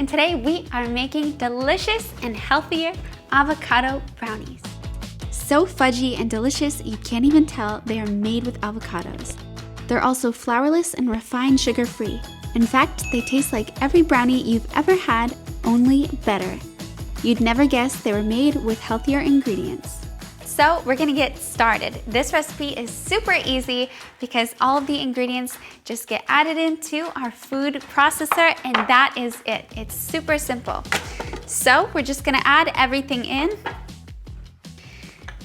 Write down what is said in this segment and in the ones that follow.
today we are making delicious and healthier avocado brownies. So fudgy and delicious you can't even tell they are made with avocados. They're also flourless and refined sugar-free. In fact, they taste like every brownie you've ever had, only better. You'd never guess they were made with healthier ingredients. So we're gonna get started. This recipe is super easy because all of the ingredients just get added into our food processor and that is it. It's super simple. So we're just gonna add everything in.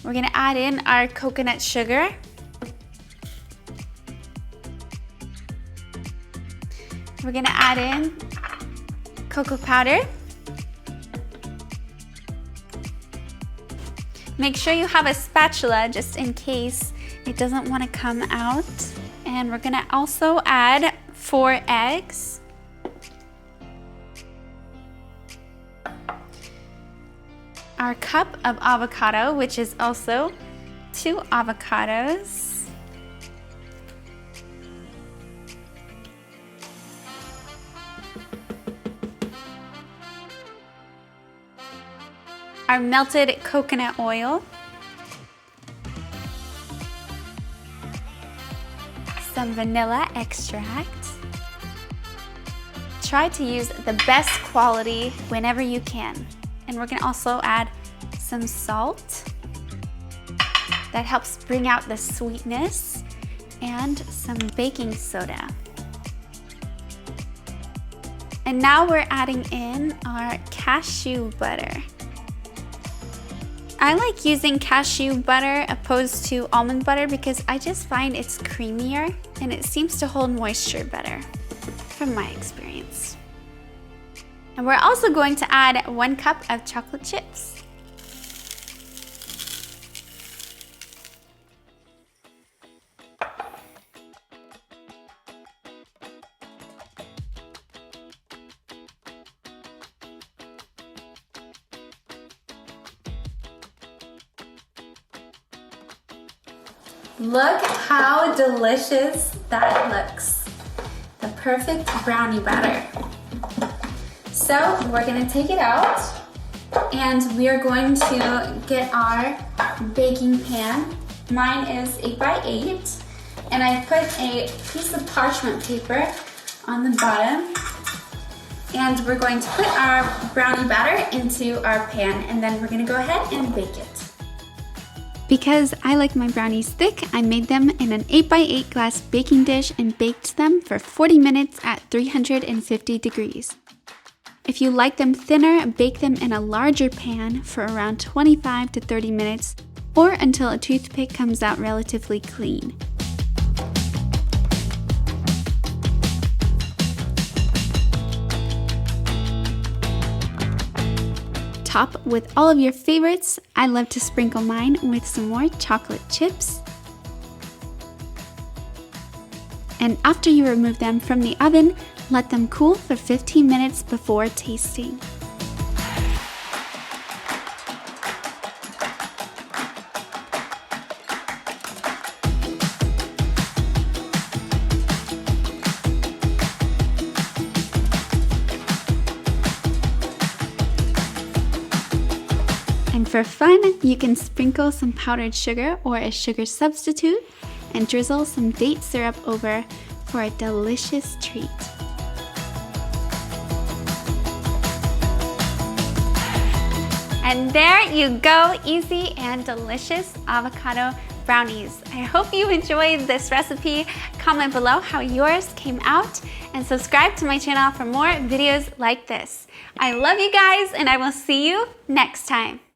We're gonna add in our coconut sugar. We're gonna add in cocoa powder. Make sure you have a spatula just in case it doesn't want to come out. And we're gonna also add 4 eggs. Our cup of avocado, which is also 2 avocados. Our melted coconut oil, some vanilla extract. Try to use the best quality whenever you can. And we're gonna also add some salt. That helps bring out the sweetness, and some baking soda. And now we're adding in our cashew butter. I like using cashew butter opposed to almond butter because I just find it's creamier and it seems to hold moisture better, from my experience. And we're also going to add 1 cup of chocolate chips. Look how delicious that looks. The perfect brownie batter. So we're gonna take it out and we are going to get our baking pan. Mine is 8 by 8 and I put a piece of parchment paper on the bottom and we're going to put our brownie batter into our pan and then we're gonna go ahead and bake it. Because I like my brownies thick, I made them in an 8 by 8 glass baking dish and baked them for 40 minutes at 350 degrees. If you like them thinner, bake them in a larger pan for around 25 to 30 minutes or until a toothpick comes out relatively clean. Top with all of your favorites. I love to sprinkle mine with some more chocolate chips. And after you remove them from the oven, let them cool for 15 minutes before tasting. And for fun, you can sprinkle some powdered sugar or a sugar substitute and drizzle some date syrup over for a delicious treat. And there you go, easy and delicious avocado brownies. I hope you enjoyed this recipe. Comment below how yours came out and subscribe to my channel for more videos like this. I love you guys and I will see you next time.